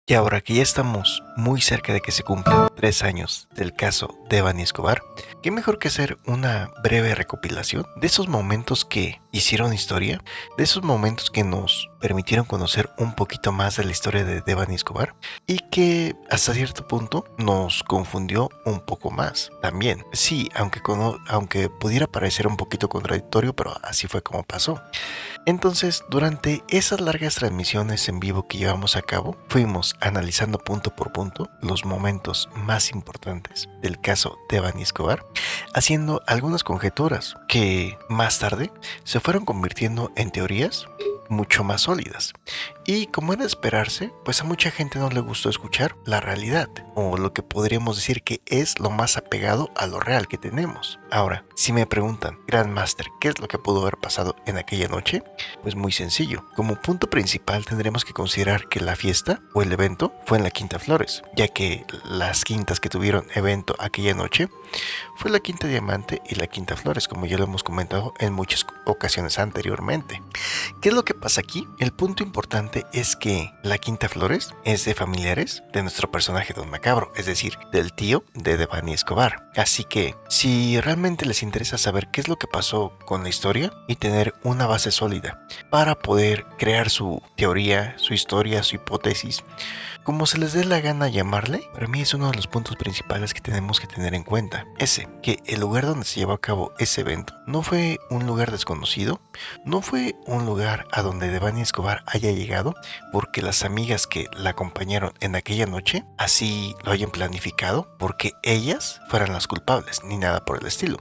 Y ahora que ya estamos muy cerca de que se cumplan 3 años del caso Devani Escobar, ¿qué mejor que hacer una breve recopilación de esos momentos que hicieron historia, de esos momentos que nos permitieron conocer un poquito más de la historia de Devani Escobar y que hasta cierto punto nos confundió un poco más también? Sí, aunque pudiera parecer un poquito contradictorio, pero así fue como pasó. Entonces, durante esas largas transmisiones en vivo que llevamos a cabo, fuimos analizando punto por punto los momentos más importantes del caso Devani Escobar, haciendo algunas conjeturas que más tarde se fueron convirtiendo en teorías mucho más sólidas. Y como era de esperarse, pues a mucha gente no le gustó escuchar la realidad, o lo que podríamos decir que es lo más apegado a lo real que tenemos. Ahora, si me preguntan, Grandmaster, ¿qué es lo que pudo haber pasado en aquella noche? Pues muy sencillo. Como punto principal tendremos que considerar que la fiesta o el evento fue en la Quinta Flores, ya que las quintas que tuvieron evento aquella noche fue la Quinta Diamante y la Quinta Flores, como ya lo hemos comentado en muchas ocasiones anteriormente. ¿Qué es lo que pasa aquí? El punto importante es que la Quinta Flores es de familiares de nuestro personaje Don Macabro, es decir, del tío de Devani Escobar. Así que, si realmente les interesa saber qué es lo que pasó con la historia y tener una base sólida para poder crear su teoría, su historia, su hipótesis, como se les dé la gana llamarle, para mí es uno de los puntos principales que tenemos que tener en cuenta. Que el lugar donde se llevó a cabo ese evento no fue un lugar desconocido, no fue un lugar a donde Devani Escobar haya llegado porque las amigas que la acompañaron en aquella noche así lo hayan planificado porque ellas fueran las culpables, ni nada por el estilo.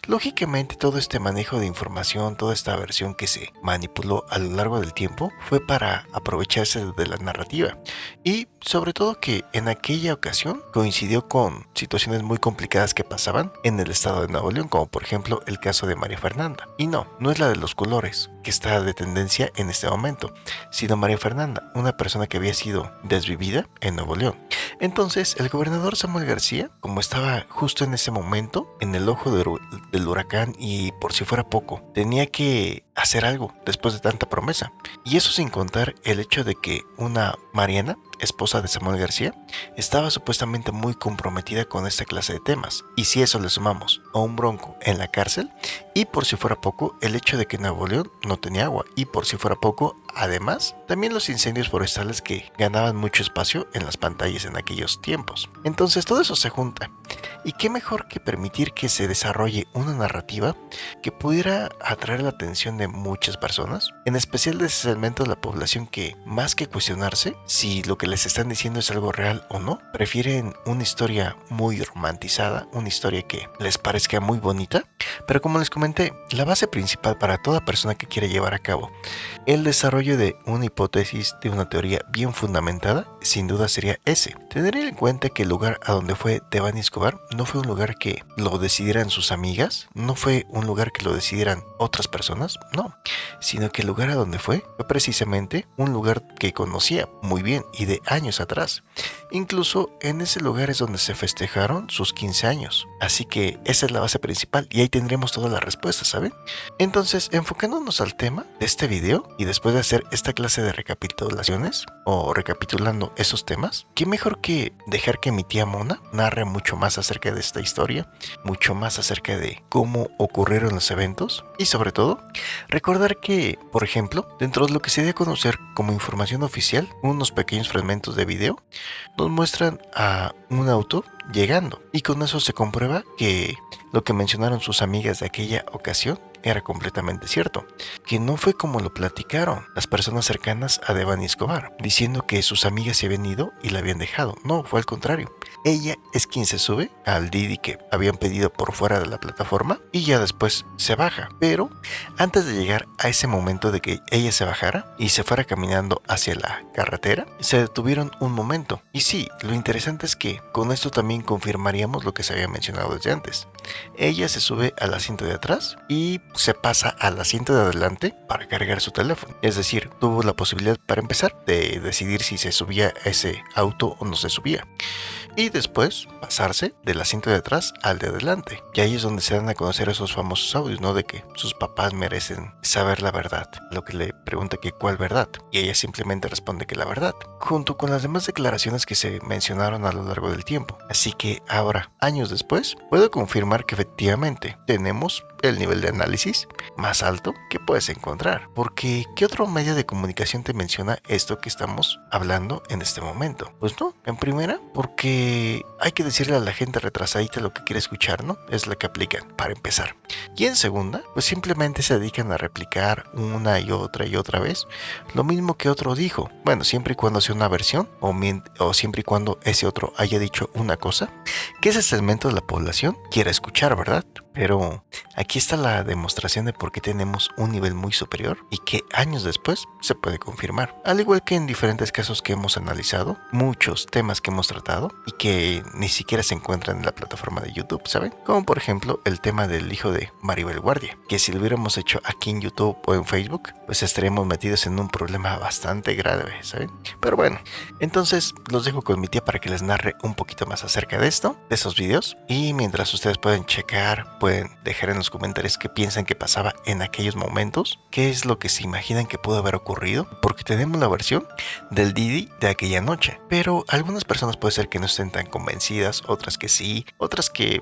Lógicamente todo este manejo de información, toda esta versión que se manipuló a lo largo del tiempo fue para aprovecharse de la narrativa y sobre todo que en aquella ocasión coincidió con situaciones muy complicadas que pasaban en el estado de Nuevo León, como por ejemplo el caso de María Fernanda. Y no es la de los colores que está de tendencia en este momento, sino María Fernanda, una persona que había sido desvivida en Nuevo León. Entonces el gobernador Samuel García, como estaba justo en ese momento en el ojo del huracán y por si fuera poco, tenía que hacer algo después de tanta promesa. Y eso sin contar el hecho de que una Mariana, esposa de Samuel García, estaba supuestamente muy comprometida con esta clase de temas. Y si eso le sumamos a un Bronco en la cárcel, y por si fuera poco, el hecho de que Nuevo León no tenía agua, y por si fuera poco, además, también los incendios forestales que ganaban mucho espacio en las pantallas en aquellos tiempos. Entonces todo eso se junta. Y qué mejor que permitir que se desarrolle una narrativa que pudiera atraer la atención de muchas personas, en especial de ese segmento de la población que, más que cuestionarse si lo que les están diciendo es algo real o no, prefieren una historia muy romantizada, una historia que les parezca muy bonita. Pero como les comenté, la base principal para toda persona que quiera llevar a cabo el desarrollo de una hipótesis, de una teoría bien fundamentada, sin duda sería ese. Tener en cuenta que el lugar a donde fue Devani Escobar no fue un lugar que lo decidieran sus amigas, no fue un lugar que lo decidieran otras personas, no, sino que el lugar a donde fue precisamente un lugar que conocía muy bien y de años atrás. Incluso en ese lugar es donde se festejaron sus 15 años. Así que esa es la base principal y ahí tendremos todas las respuestas, ¿saben? Entonces, enfocándonos al tema de este video y después de hacer esta clase de recapitulaciones o recapitulando esos temas, ¿qué mejor que dejar que mi tía Mona narre mucho más acerca de esta historia, mucho más acerca de cómo ocurrieron los eventos y sobre todo recordar que, por ejemplo, dentro de lo que se debe a conocer como información oficial, unos pequeños fragmentos de video nos muestran a un auto llegando y con eso se comprueba que lo que mencionaron sus amigas de aquella ocasión era completamente cierto, que no fue como lo platicaron las personas cercanas a Devani Escobar, diciendo que sus amigas se habían ido y la habían dejado. No, fue al contrario. Ella es quien se sube al Didi que habían pedido por fuera de la plataforma y ya después se baja. Pero antes de llegar a ese momento de que ella se bajara y se fuera caminando hacia la carretera, se detuvieron un momento. Y sí, lo interesante es que con esto también confirmaríamos lo que se había mencionado desde antes. Ella se sube al asiento de atrás y se pasa al asiento de adelante para cargar su teléfono. Es decir, tuvo la posibilidad para empezar de decidir si se subía a ese auto o no se subía. y después pasarse del asiento de atrás al de adelante. Y ahí es donde se dan a conocer esos famosos audios, ¿no? De que sus papás merecen saber la verdad. Lo que le pregunta que cuál verdad. Y ella simplemente responde que la verdad, junto con las demás declaraciones que se mencionaron a lo largo del tiempo. Así que ahora, años después, puedo confirmar que efectivamente tenemos el nivel de análisis más alto que puedes encontrar. Porque, ¿qué otro medio de comunicación te menciona esto que estamos hablando en este momento? Pues no, en primera, porque hay que decirle a la gente retrasadita lo que quiere escuchar, ¿no? Es la que aplican, para empezar. Y en segunda, pues simplemente se dedican a replicar una y otra vez lo mismo que otro dijo. Bueno, siempre y cuando sea una versión, o siempre y cuando ese otro haya dicho una cosa que ese segmento de la población quiera escuchar, ¿verdad? Pero aquí está la demostración de por qué tenemos un nivel muy superior y que años después se puede confirmar. Al igual que en diferentes casos que hemos analizado, muchos temas que hemos tratado y que ni siquiera se encuentran en la plataforma de YouTube, ¿saben? Como por ejemplo el tema del hijo de Maribel Guardia, que si lo hubiéramos hecho aquí en YouTube o en Facebook, pues estaríamos metidos en un problema bastante grave, ¿saben? Pero bueno, entonces los dejo con mi tía para que les narre un poquito más acerca de esto, de esos videos, y mientras ustedes pueden checar, pueden dejar en los comentarios qué piensan que pasaba en aquellos momentos, qué es lo que se imaginan que pudo haber ocurrido, porque tenemos la versión del Didi de aquella noche, pero algunas personas puede ser que no estén tan convencidas, otras que sí, otras que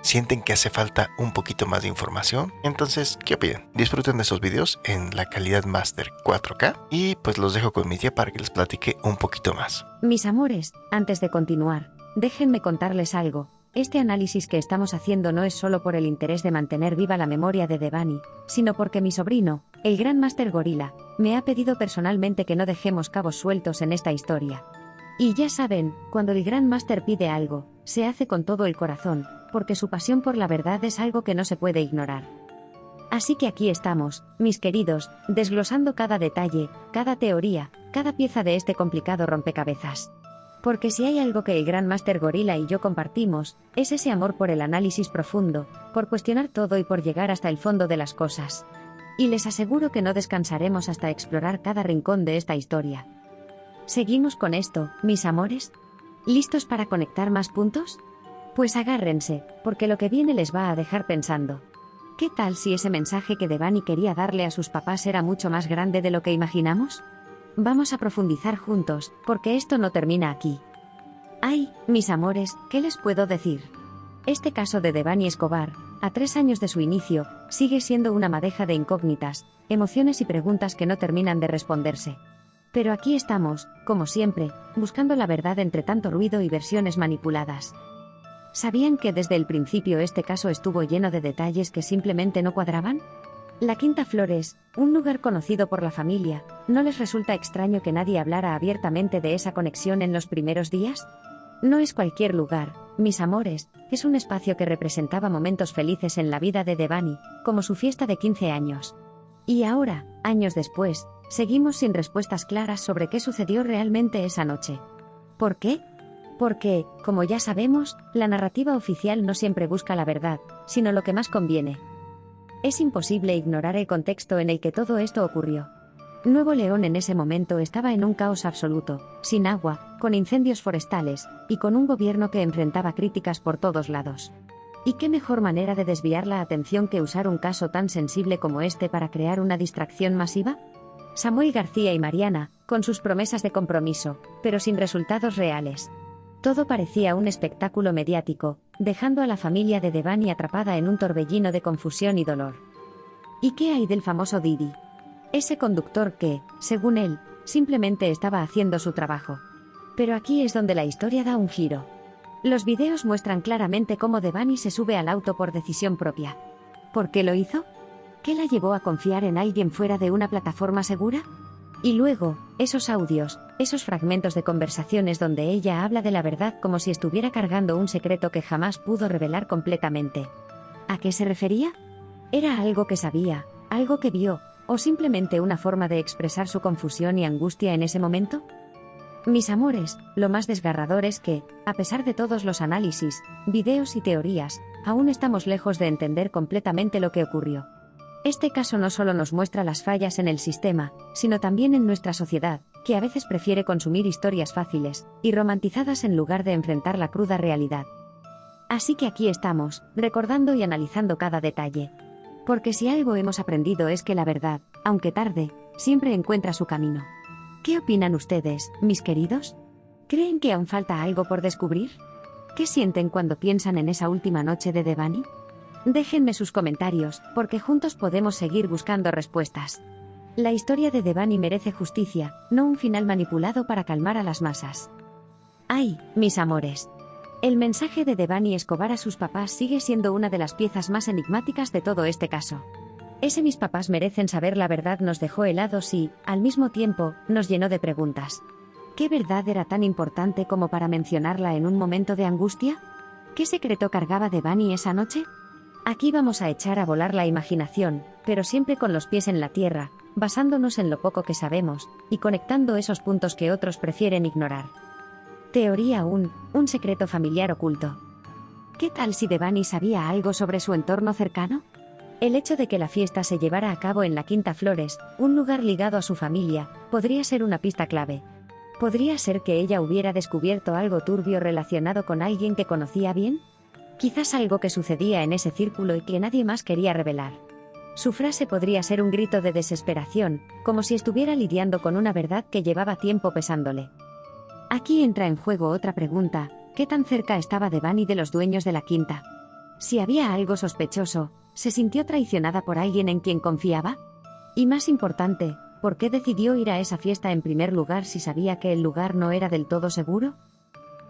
sienten que hace falta un poquito más de información. Entonces, ¿qué opinan? Disfruten de esos videos en la calidad Master 4K y pues los dejo con mi tía para que les platique un poquito más. Mis amores, antes de continuar, déjenme contarles algo. Este análisis que estamos haciendo no es solo por el interés de mantener viva la memoria de Devani, sino porque mi sobrino, el Gran Master Gorila, me ha pedido personalmente que no dejemos cabos sueltos en esta historia. Y ya saben, cuando el Gran Master pide algo, se hace con todo el corazón, porque su pasión por la verdad es algo que no se puede ignorar. Así que aquí estamos, mis queridos, desglosando cada detalle, cada teoría, cada pieza de este complicado rompecabezas. Porque si hay algo que el Gran Master Gorila y yo compartimos, es ese amor por el análisis profundo, por cuestionar todo y por llegar hasta el fondo de las cosas. Y les aseguro que no descansaremos hasta explorar cada rincón de esta historia. ¿Seguimos con esto, mis amores? ¿Listos para conectar más puntos? Pues agárrense, porque lo que viene les va a dejar pensando. ¿Qué tal si ese mensaje que Devani quería darle a sus papás era mucho más grande de lo que imaginamos? Vamos a profundizar juntos, porque esto no termina aquí. Ay, mis amores, ¿qué les puedo decir? Este caso de Devani Escobar, a 3 años de su inicio, sigue siendo una madeja de incógnitas, emociones y preguntas que no terminan de responderse. Pero aquí estamos, como siempre, buscando la verdad entre tanto ruido y versiones manipuladas. ¿Sabían que desde el principio este caso estuvo lleno de detalles que simplemente no cuadraban? La Quinta Flores, un lugar conocido por la familia, ¿no les resulta extraño que nadie hablara abiertamente de esa conexión en los primeros días? No es cualquier lugar, mis amores, es un espacio que representaba momentos felices en la vida de Devani, como su fiesta de 15 años. Y ahora, años después, seguimos sin respuestas claras sobre qué sucedió realmente esa noche. ¿Por qué? Porque, como ya sabemos, la narrativa oficial no siempre busca la verdad, sino lo que más conviene. Es imposible ignorar el contexto en el que todo esto ocurrió. Nuevo León en ese momento estaba en un caos absoluto, sin agua, con incendios forestales, y con un gobierno que enfrentaba críticas por todos lados. ¿Y qué mejor manera de desviar la atención que usar un caso tan sensible como este para crear una distracción masiva? Samuel García y Mariana, con sus promesas de compromiso, pero sin resultados reales. Todo parecía un espectáculo mediático, dejando a la familia de Devani atrapada en un torbellino de confusión y dolor. ¿Y qué hay del famoso Didi? Ese conductor que, según él, simplemente estaba haciendo su trabajo. Pero aquí es donde la historia da un giro. Los videos muestran claramente cómo Devani se sube al auto por decisión propia. ¿Por qué lo hizo? ¿Qué la llevó a confiar en alguien fuera de una plataforma segura? Y luego, esos audios, esos fragmentos de conversaciones donde ella habla de la verdad como si estuviera cargando un secreto que jamás pudo revelar completamente. ¿A qué se refería? ¿Era algo que sabía, algo que vio, o simplemente una forma de expresar su confusión y angustia en ese momento? Mis amores, lo más desgarrador es que, a pesar de todos los análisis, videos y teorías, aún estamos lejos de entender completamente lo que ocurrió. Este caso no solo nos muestra las fallas en el sistema, sino también en nuestra sociedad, que a veces prefiere consumir historias fáciles y romantizadas en lugar de enfrentar la cruda realidad. Así que aquí estamos, recordando y analizando cada detalle. Porque si algo hemos aprendido es que la verdad, aunque tarde, siempre encuentra su camino. ¿Qué opinan ustedes, mis queridos? ¿Creen que aún falta algo por descubrir? ¿Qué sienten cuando piensan en esa última noche de Devani? Déjenme sus comentarios, porque juntos podemos seguir buscando respuestas. La historia de Devani merece justicia, no un final manipulado para calmar a las masas. ¡Ay, mis amores! El mensaje de Devani Escobar a sus papás sigue siendo una de las piezas más enigmáticas de todo este caso. Ese mis papás merecen saber la verdad nos dejó helados y, al mismo tiempo, nos llenó de preguntas. ¿Qué verdad era tan importante como para mencionarla en un momento de angustia? ¿Qué secreto cargaba Devani esa noche? Aquí vamos a echar a volar la imaginación, pero siempre con los pies en la tierra, basándonos en lo poco que sabemos, y conectando esos puntos que otros prefieren ignorar. Teoría 1, un secreto familiar oculto. ¿Qué tal si Devani sabía algo sobre su entorno cercano? El hecho de que la fiesta se llevara a cabo en la Quinta Flores, un lugar ligado a su familia, podría ser una pista clave. ¿Podría ser que ella hubiera descubierto algo turbio relacionado con alguien que conocía bien? Quizás algo que sucedía en ese círculo y que nadie más quería revelar. Su frase podría ser un grito de desesperación, como si estuviera lidiando con una verdad que llevaba tiempo pesándole. Aquí entra en juego otra pregunta: ¿qué tan cerca estaba Devani de los dueños de la quinta? Si había algo sospechoso, ¿se sintió traicionada por alguien en quien confiaba? Y más importante, ¿por qué decidió ir a esa fiesta en primer lugar si sabía que el lugar no era del todo seguro?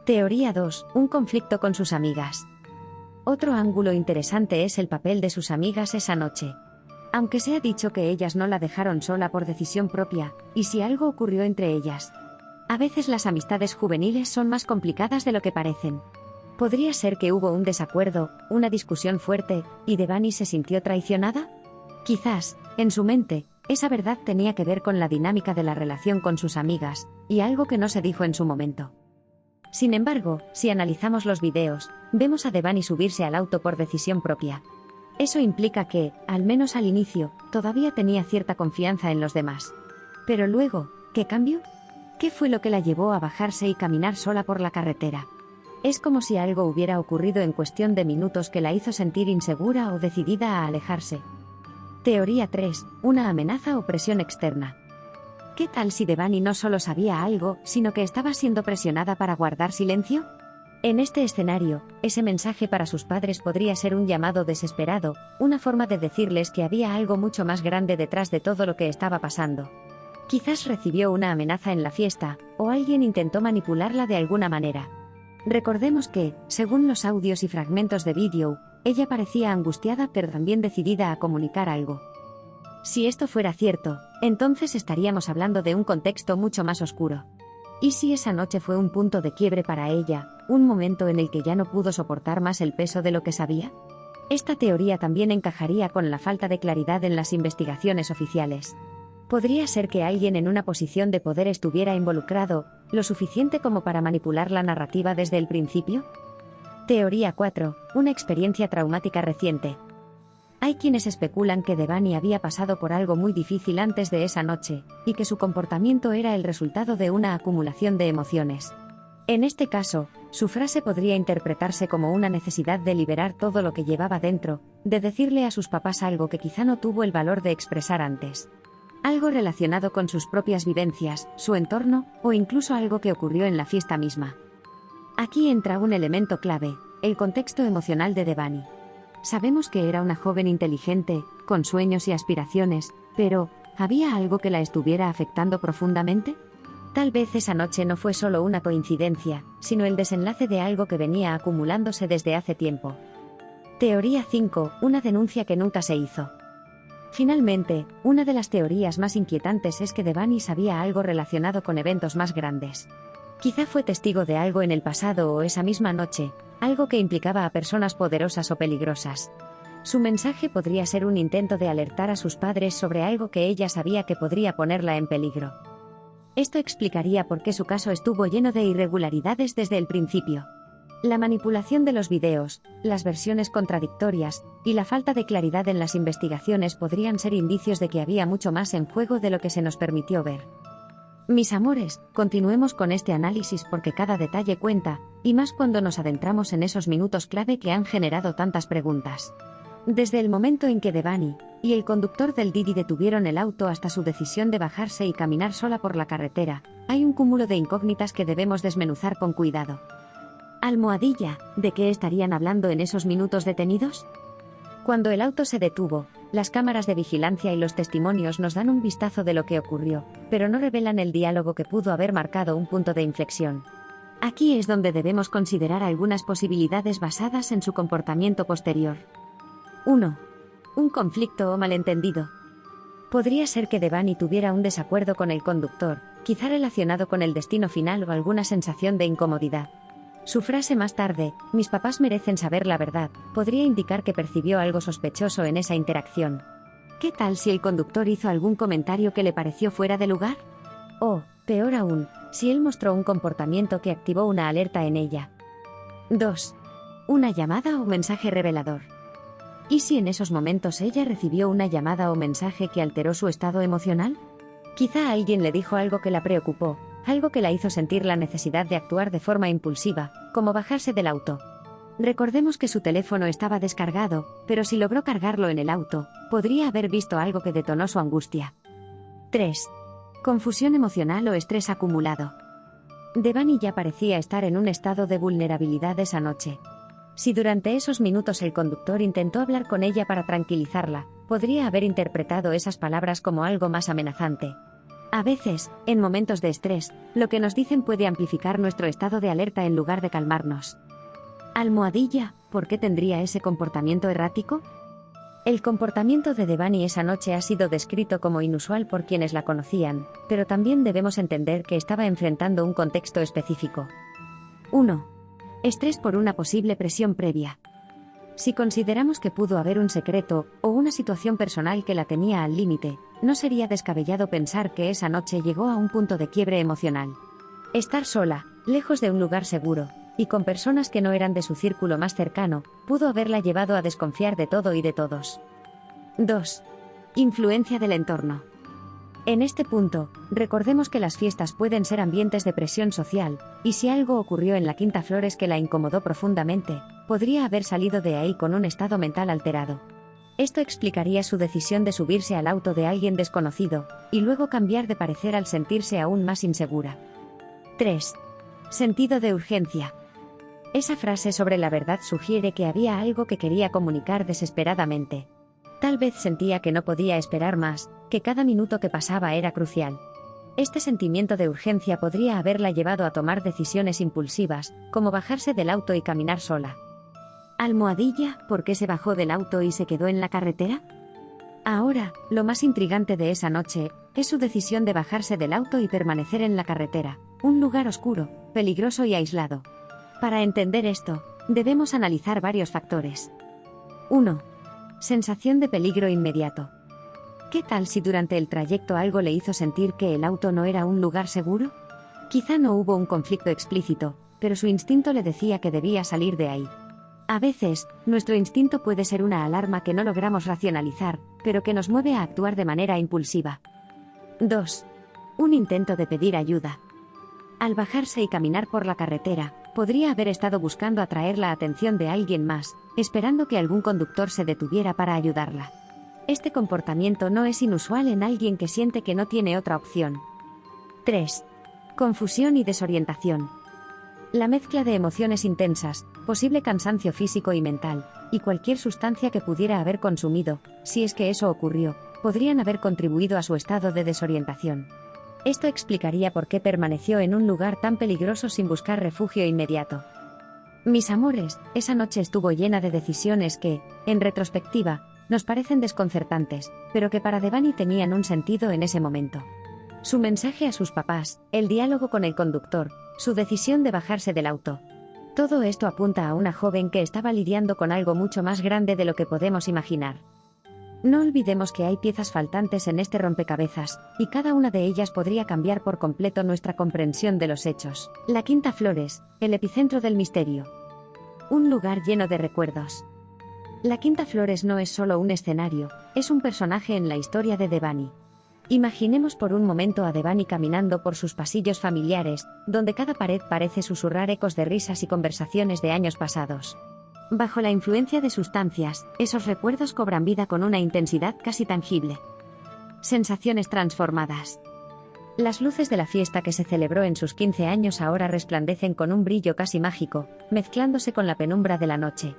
Teoría 2, un conflicto con sus amigas. Otro ángulo interesante es el papel de sus amigas esa noche. Aunque se ha dicho que ellas no la dejaron sola por decisión propia, ¿y si algo ocurrió entre ellas? A veces las amistades juveniles son más complicadas de lo que parecen. ¿Podría ser que hubo un desacuerdo, una discusión fuerte, y Devani se sintió traicionada? Quizás, en su mente, esa verdad tenía que ver con la dinámica de la relación con sus amigas, y algo que no se dijo en su momento. Sin embargo, si analizamos los videos, vemos a Devani subirse al auto por decisión propia. Eso implica que, al menos al inicio, todavía tenía cierta confianza en los demás. Pero luego, ¿qué cambió? ¿Qué fue lo que la llevó a bajarse y caminar sola por la carretera? Es como si algo hubiera ocurrido en cuestión de minutos que la hizo sentir insegura o decidida a alejarse. Teoría 3, una amenaza o presión externa. ¿Qué tal si Devani no solo sabía algo, sino que estaba siendo presionada para guardar silencio? En este escenario, ese mensaje para sus padres podría ser un llamado desesperado, una forma de decirles que había algo mucho más grande detrás de todo lo que estaba pasando. Quizás recibió una amenaza en la fiesta, o alguien intentó manipularla de alguna manera. Recordemos que, según los audios y fragmentos de vídeo, ella parecía angustiada pero también decidida a comunicar algo. Si esto fuera cierto, entonces estaríamos hablando de un contexto mucho más oscuro. ¿Y si esa noche fue un punto de quiebre para ella, un momento en el que ya no pudo soportar más el peso de lo que sabía? Esta teoría también encajaría con la falta de claridad en las investigaciones oficiales. ¿Podría ser que alguien en una posición de poder estuviera involucrado, lo suficiente como para manipular la narrativa desde el principio? Teoría 4, una experiencia traumática reciente. Hay quienes especulan que Devani había pasado por algo muy difícil antes de esa noche, y que su comportamiento era el resultado de una acumulación de emociones. En este caso, su frase podría interpretarse como una necesidad de liberar todo lo que llevaba dentro, de decirle a sus papás algo que quizá no tuvo el valor de expresar antes. Algo relacionado con sus propias vivencias, su entorno, o incluso algo que ocurrió en la fiesta misma. Aquí entra un elemento clave, el contexto emocional de Devani. Sabemos que era una joven inteligente, con sueños y aspiraciones, pero, ¿había algo que la estuviera afectando profundamente? Tal vez esa noche no fue solo una coincidencia, sino el desenlace de algo que venía acumulándose desde hace tiempo. Teoría 5, una denuncia que nunca se hizo. Finalmente, una de las teorías más inquietantes es que Devani sabía algo relacionado con eventos más grandes. Quizá fue testigo de algo en el pasado o esa misma noche, algo que implicaba a personas poderosas o peligrosas. Su mensaje podría ser un intento de alertar a sus padres sobre algo que ella sabía que podría ponerla en peligro. Esto explicaría por qué su caso estuvo lleno de irregularidades desde el principio. La manipulación de los videos, las versiones contradictorias, y la falta de claridad en las investigaciones podrían ser indicios de que había mucho más en juego de lo que se nos permitió ver. Mis amores, continuemos con este análisis porque cada detalle cuenta, y más cuando nos adentramos en esos minutos clave que han generado tantas preguntas. Desde el momento en que Devani y el conductor del Didi detuvieron el auto hasta su decisión de bajarse y caminar sola por la carretera, hay un cúmulo de incógnitas que debemos desmenuzar con cuidado. Almohadilla, ¿de qué estarían hablando en esos minutos detenidos? Cuando el auto se detuvo, las cámaras de vigilancia y los testimonios nos dan un vistazo de lo que ocurrió, pero no revelan el diálogo que pudo haber marcado un punto de inflexión. Aquí es donde debemos considerar algunas posibilidades basadas en su comportamiento posterior. 1. Un conflicto o malentendido. Podría ser que Devani tuviera un desacuerdo con el conductor, quizá relacionado con el destino final o alguna sensación de incomodidad. Su frase más tarde, mis papás merecen saber la verdad, podría indicar que percibió algo sospechoso en esa interacción. ¿Qué tal si el conductor hizo algún comentario que le pareció fuera de lugar? O, peor aún, si él mostró un comportamiento que activó una alerta en ella. 2. Una llamada o mensaje revelador. ¿Y si en esos momentos ella recibió una llamada o mensaje que alteró su estado emocional? Quizá alguien le dijo algo que la preocupó, algo que la hizo sentir la necesidad de actuar de forma impulsiva, como bajarse del auto. Recordemos que su teléfono estaba descargado, pero si logró cargarlo en el auto, podría haber visto algo que detonó su angustia. 3. Confusión emocional o estrés acumulado. Devani ya parecía estar en un estado de vulnerabilidad esa noche. Si durante esos minutos el conductor intentó hablar con ella para tranquilizarla, podría haber interpretado esas palabras como algo más amenazante. A veces, en momentos de estrés, lo que nos dicen puede amplificar nuestro estado de alerta en lugar de calmarnos. Almohadilla, ¿por qué tendría ese comportamiento errático? El comportamiento de Devani esa noche ha sido descrito como inusual por quienes la conocían, pero también debemos entender que estaba enfrentando un contexto específico. 1. Estrés por una posible presión previa. Si consideramos que pudo haber un secreto o una situación personal que la tenía al límite, no sería descabellado pensar que esa noche llegó a un punto de quiebre emocional. Estar sola, lejos de un lugar seguro, y con personas que no eran de su círculo más cercano, pudo haberla llevado a desconfiar de todo y de todos. 2. Influencia del entorno. En este punto, recordemos que las fiestas pueden ser ambientes de presión social, y si algo ocurrió en la Quinta Flores que la incomodó profundamente, podría haber salido de ahí con un estado mental alterado. Esto explicaría su decisión de subirse al auto de alguien desconocido, y luego cambiar de parecer al sentirse aún más insegura. 3. Sentido de urgencia. Esa frase sobre la verdad sugiere que había algo que quería comunicar desesperadamente. Tal vez sentía que no podía esperar más, que cada minuto que pasaba era crucial. Este sentimiento de urgencia podría haberla llevado a tomar decisiones impulsivas, como bajarse del auto y caminar sola. Almohadilla, ¿por qué se bajó del auto y se quedó en la carretera? Ahora, lo más intrigante de esa noche, es su decisión de bajarse del auto y permanecer en la carretera, un lugar oscuro, peligroso y aislado. Para entender esto, debemos analizar varios factores. 1. Sensación de peligro inmediato. ¿Qué tal si durante el trayecto algo le hizo sentir que el auto no era un lugar seguro? Quizá no hubo un conflicto explícito, pero su instinto le decía que debía salir de ahí. A veces, nuestro instinto puede ser una alarma que no logramos racionalizar, pero que nos mueve a actuar de manera impulsiva. 2. Un intento de pedir ayuda. Al bajarse y caminar por la carretera, podría haber estado buscando atraer la atención de alguien más, esperando que algún conductor se detuviera para ayudarla. Este comportamiento no es inusual en alguien que siente que no tiene otra opción. 3. Confusión y desorientación. La mezcla de emociones intensas, posible cansancio físico y mental, y cualquier sustancia que pudiera haber consumido, si es que eso ocurrió, podrían haber contribuido a su estado de desorientación. Esto explicaría por qué permaneció en un lugar tan peligroso sin buscar refugio inmediato. Mis amores, esa noche estuvo llena de decisiones que, en retrospectiva, nos parecen desconcertantes, pero que para Devani tenían un sentido en ese momento. Su mensaje a sus papás, el diálogo con el conductor, su decisión de bajarse del auto. Todo esto apunta a una joven que estaba lidiando con algo mucho más grande de lo que podemos imaginar. No olvidemos que hay piezas faltantes en este rompecabezas, y cada una de ellas podría cambiar por completo nuestra comprensión de los hechos. La Quinta Flores, el epicentro del misterio. Un lugar lleno de recuerdos. La Quinta Flores no es solo un escenario, es un personaje en la historia de Devani. Imaginemos por un momento a Devani caminando por sus pasillos familiares, donde cada pared parece susurrar ecos de risas y conversaciones de años pasados. Bajo la influencia de sustancias, esos recuerdos cobran vida con una intensidad casi tangible. Sensaciones transformadas. Las luces de la fiesta que se celebró en sus 15 años ahora resplandecen con un brillo casi mágico, mezclándose con la penumbra de la noche.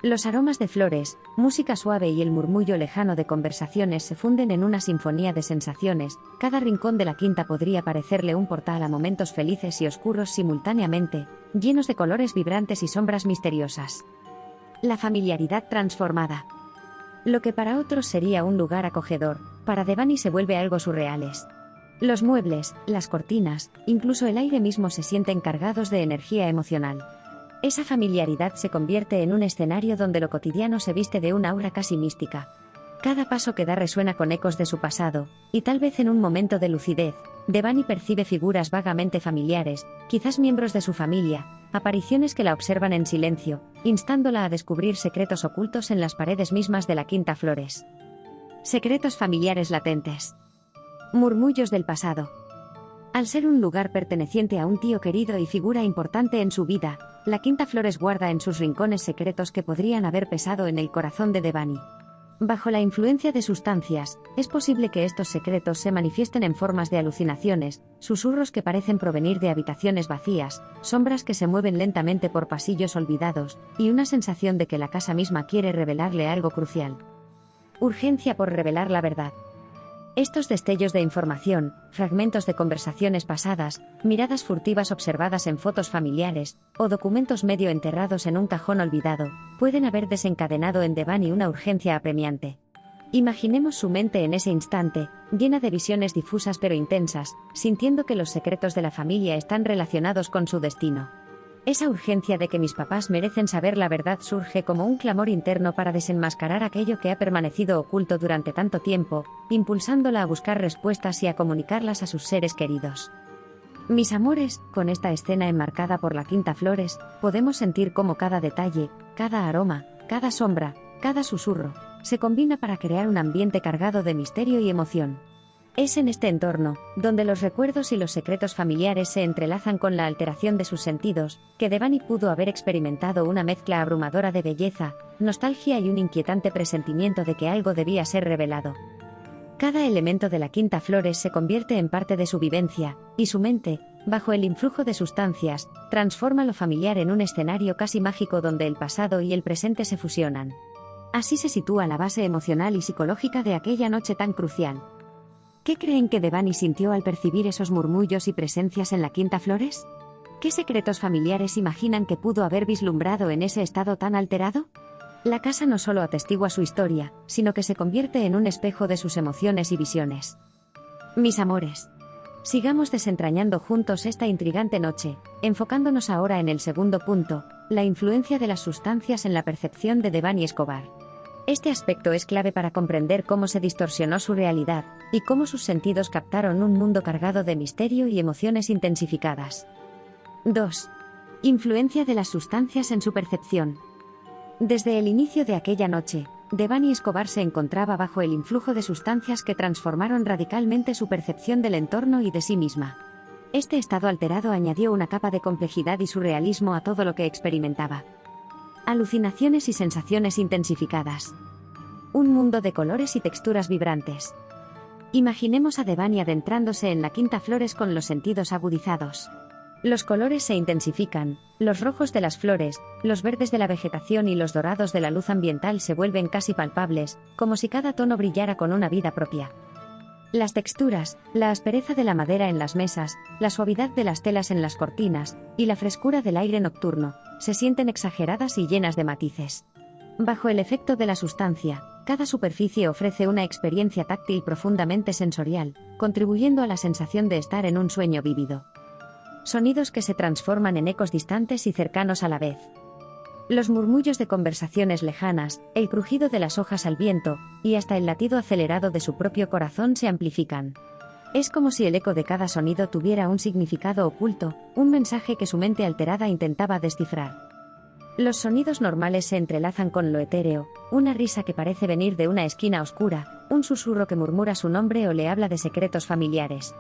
Los aromas de flores, música suave y el murmullo lejano de conversaciones se funden en una sinfonía de sensaciones. Cada rincón de la quinta podría parecerle un portal a momentos felices y oscuros simultáneamente, llenos de colores vibrantes y sombras misteriosas. La familiaridad transformada. Lo que para otros sería un lugar acogedor, para Devani se vuelve algo surreales. Los muebles, las cortinas, incluso el aire mismo se sienten cargados de energía emocional. Esa familiaridad se convierte en un escenario donde lo cotidiano se viste de un aura casi mística. Cada paso que da resuena con ecos de su pasado, y tal vez en un momento de lucidez, Devani percibe figuras vagamente familiares, quizás miembros de su familia, apariciones que la observan en silencio, instándola a descubrir secretos ocultos en las paredes mismas de la Quinta Flores. Secretos familiares latentes. Murmullos del pasado. Al ser un lugar perteneciente a un tío querido y figura importante en su vida, la Quinta Flores guarda en sus rincones secretos que podrían haber pesado en el corazón de Devani. Bajo la influencia de sustancias, es posible que estos secretos se manifiesten en formas de alucinaciones, susurros que parecen provenir de habitaciones vacías, sombras que se mueven lentamente por pasillos olvidados, y una sensación de que la casa misma quiere revelarle algo crucial. Urgencia por revelar la verdad. Estos destellos de información, fragmentos de conversaciones pasadas, miradas furtivas observadas en fotos familiares, o documentos medio enterrados en un cajón olvidado, pueden haber desencadenado en Devani una urgencia apremiante. Imaginemos su mente en ese instante, llena de visiones difusas pero intensas, sintiendo que los secretos de la familia están relacionados con su destino. Esa urgencia de que mis papás merecen saber la verdad surge como un clamor interno para desenmascarar aquello que ha permanecido oculto durante tanto tiempo, impulsándola a buscar respuestas y a comunicarlas a sus seres queridos. Mis amores, con esta escena enmarcada por la Quinta Flores, podemos sentir cómo cada detalle, cada aroma, cada sombra, cada susurro, se combina para crear un ambiente cargado de misterio y emoción. Es en este entorno, donde los recuerdos y los secretos familiares se entrelazan con la alteración de sus sentidos, que Devani pudo haber experimentado una mezcla abrumadora de belleza, nostalgia y un inquietante presentimiento de que algo debía ser revelado. Cada elemento de la Quinta Flores se convierte en parte de su vivencia, y su mente, bajo el influjo de sustancias, transforma lo familiar en un escenario casi mágico donde el pasado y el presente se fusionan. Así se sitúa la base emocional y psicológica de aquella noche tan crucial. ¿Qué creen que Devani sintió al percibir esos murmullos y presencias en la Quinta Flores? ¿Qué secretos familiares imaginan que pudo haber vislumbrado en ese estado tan alterado? La casa no solo atestigua su historia, sino que se convierte en un espejo de sus emociones y visiones. Mis amores, sigamos desentrañando juntos esta intrigante noche, enfocándonos ahora en el segundo punto, la influencia de las sustancias en la percepción de Devani Escobar. Este aspecto es clave para comprender cómo se distorsionó su realidad, y cómo sus sentidos captaron un mundo cargado de misterio y emociones intensificadas. 2. Influencia de las sustancias en su percepción. Desde el inicio de aquella noche, Devani Escobar se encontraba bajo el influjo de sustancias que transformaron radicalmente su percepción del entorno y de sí misma. Este estado alterado añadió una capa de complejidad y surrealismo a todo lo que experimentaba. Alucinaciones y sensaciones intensificadas. Un mundo de colores y texturas vibrantes. Imaginemos a Devani adentrándose en la Quinta Flores con los sentidos agudizados. Los colores se intensifican, los rojos de las flores, los verdes de la vegetación y los dorados de la luz ambiental se vuelven casi palpables, como si cada tono brillara con una vida propia. Las texturas, la aspereza de la madera en las mesas, la suavidad de las telas en las cortinas, y la frescura del aire nocturno, se sienten exageradas y llenas de matices. Bajo el efecto de la sustancia, cada superficie ofrece una experiencia táctil profundamente sensorial, contribuyendo a la sensación de estar en un sueño vívido. Sonidos que se transforman en ecos distantes y cercanos a la vez. Los murmullos de conversaciones lejanas, el crujido de las hojas al viento, y hasta el latido acelerado de su propio corazón se amplifican. Es como si el eco de cada sonido tuviera un significado oculto, un mensaje que su mente alterada intentaba descifrar. Los sonidos normales se entrelazan con lo etéreo, una risa que parece venir de una esquina oscura, un susurro que murmura su nombre o le habla de secretos familiares.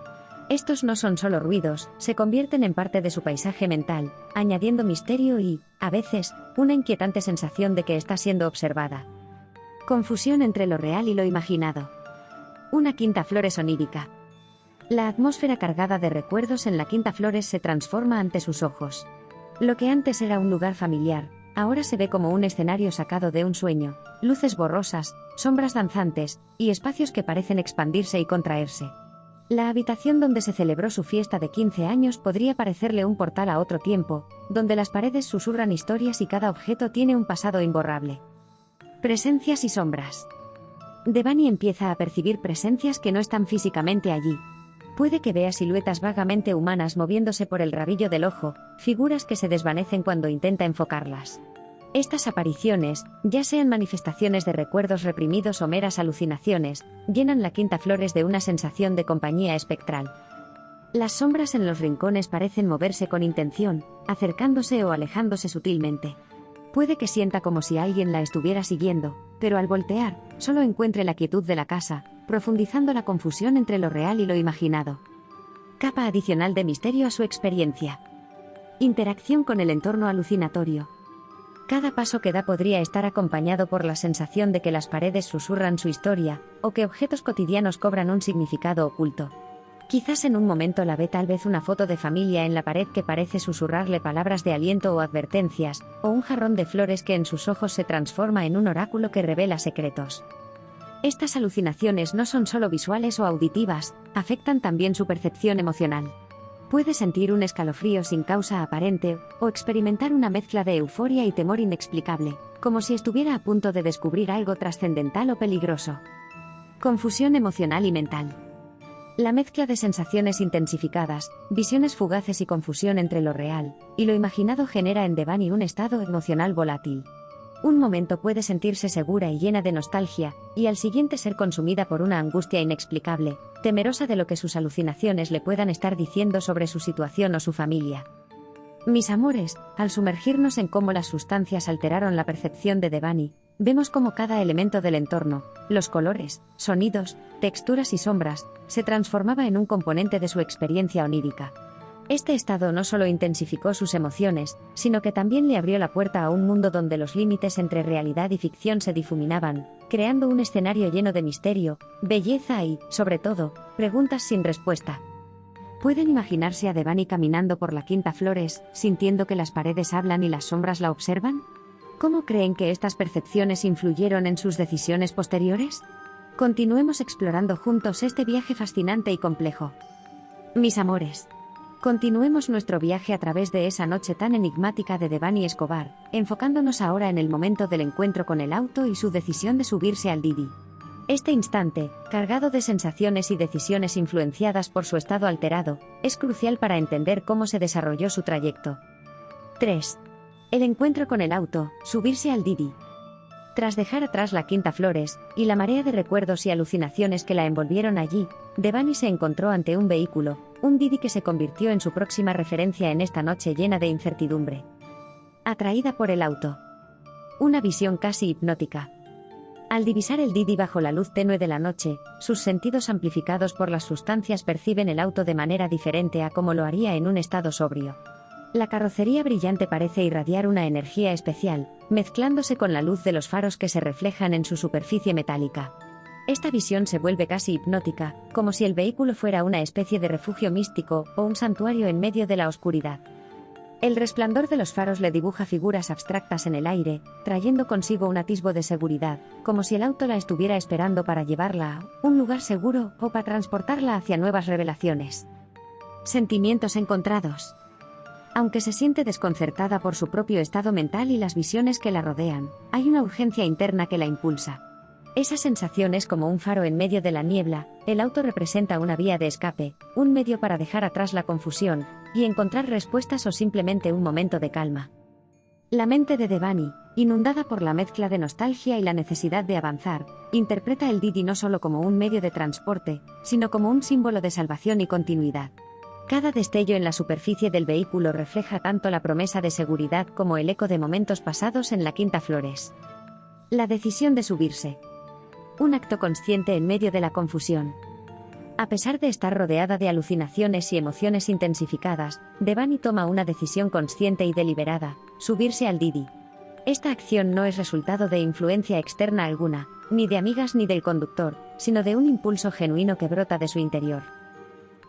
Estos no son solo ruidos, se convierten en parte de su paisaje mental, añadiendo misterio y, a veces, una inquietante sensación de que está siendo observada. Confusión entre lo real y lo imaginado. Una Quinta Flores onírica. La atmósfera cargada de recuerdos en la Quinta Flores se transforma ante sus ojos. Lo que antes era un lugar familiar, ahora se ve como un escenario sacado de un sueño, luces borrosas, sombras danzantes, y espacios que parecen expandirse y contraerse. La habitación donde se celebró su fiesta de 15 años podría parecerle un portal a otro tiempo, donde las paredes susurran historias y cada objeto tiene un pasado imborrable. Presencias y sombras. Devani empieza a percibir presencias que no están físicamente allí. Puede que vea siluetas vagamente humanas moviéndose por el rabillo del ojo, figuras que se desvanecen cuando intenta enfocarlas. Estas apariciones, ya sean manifestaciones de recuerdos reprimidos o meras alucinaciones, llenan la Quinta Flores de una sensación de compañía espectral. Las sombras en los rincones parecen moverse con intención, acercándose o alejándose sutilmente. Puede que sienta como si alguien la estuviera siguiendo, pero al voltear, solo encuentre la quietud de la casa, profundizando la confusión entre lo real y lo imaginado. Capa adicional de misterio a su experiencia. Interacción con el entorno alucinatorio. Cada paso que da podría estar acompañado por la sensación de que las paredes susurran su historia, o que objetos cotidianos cobran un significado oculto. Quizás en un momento la ve tal vez una foto de familia en la pared que parece susurrarle palabras de aliento o advertencias, o un jarrón de flores que en sus ojos se transforma en un oráculo que revela secretos. Estas alucinaciones no son solo visuales o auditivas, afectan también su percepción emocional. Puede sentir un escalofrío sin causa aparente, o experimentar una mezcla de euforia y temor inexplicable, como si estuviera a punto de descubrir algo trascendental o peligroso. Confusión emocional y mental. La mezcla de sensaciones intensificadas, visiones fugaces y confusión entre lo real y lo imaginado genera en Devani un estado emocional volátil. Un momento puede sentirse segura y llena de nostalgia, y al siguiente ser consumida por una angustia inexplicable, temerosa de lo que sus alucinaciones le puedan estar diciendo sobre su situación o su familia. Mis amores, al sumergirnos en cómo las sustancias alteraron la percepción de Devani, vemos cómo cada elemento del entorno, los colores, sonidos, texturas y sombras, se transformaba en un componente de su experiencia onírica. Este estado no solo intensificó sus emociones, sino que también le abrió la puerta a un mundo donde los límites entre realidad y ficción se difuminaban, creando un escenario lleno de misterio, belleza y, sobre todo, preguntas sin respuesta. ¿Pueden imaginarse a Devani caminando por la Quinta Flores, sintiendo que las paredes hablan y las sombras la observan? ¿Cómo creen que estas percepciones influyeron en sus decisiones posteriores? Continuemos explorando juntos este viaje fascinante y complejo. Mis amores. Continuemos nuestro viaje a través de esa noche tan enigmática de Devani Escobar, enfocándonos ahora en el momento del encuentro con el auto y su decisión de subirse al Didi. Este instante, cargado de sensaciones y decisiones influenciadas por su estado alterado, es crucial para entender cómo se desarrolló su trayecto. 3. El encuentro con el auto, subirse al Didi. Tras dejar atrás la Quinta Flores, y la marea de recuerdos y alucinaciones que la envolvieron allí, Devani se encontró ante un vehículo, un Didi que se convirtió en su próxima referencia en esta noche llena de incertidumbre. Atraída por el auto. Una visión casi hipnótica. Al divisar el Didi bajo la luz tenue de la noche, sus sentidos amplificados por las sustancias perciben el auto de manera diferente a como lo haría en un estado sobrio. La carrocería brillante parece irradiar una energía especial, mezclándose con la luz de los faros que se reflejan en su superficie metálica. Esta visión se vuelve casi hipnótica, como si el vehículo fuera una especie de refugio místico o un santuario en medio de la oscuridad. El resplandor de los faros le dibuja figuras abstractas en el aire, trayendo consigo un atisbo de seguridad, como si el auto la estuviera esperando para llevarla a un lugar seguro o para transportarla hacia nuevas revelaciones. Sentimientos encontrados. Aunque se siente desconcertada por su propio estado mental y las visiones que la rodean, hay una urgencia interna que la impulsa. Esa sensación es como un faro en medio de la niebla, el auto representa una vía de escape, un medio para dejar atrás la confusión, y encontrar respuestas o simplemente un momento de calma. La mente de Devani, inundada por la mezcla de nostalgia y la necesidad de avanzar, interpreta el Didi no solo como un medio de transporte, sino como un símbolo de salvación y continuidad. Cada destello en la superficie del vehículo refleja tanto la promesa de seguridad como el eco de momentos pasados en la Quinta Flores. La decisión de subirse. Un acto consciente en medio de la confusión. A pesar de estar rodeada de alucinaciones y emociones intensificadas, Devani toma una decisión consciente y deliberada: subirse al Didi. Esta acción no es resultado de influencia externa alguna, ni de amigas ni del conductor, sino de un impulso genuino que brota de su interior.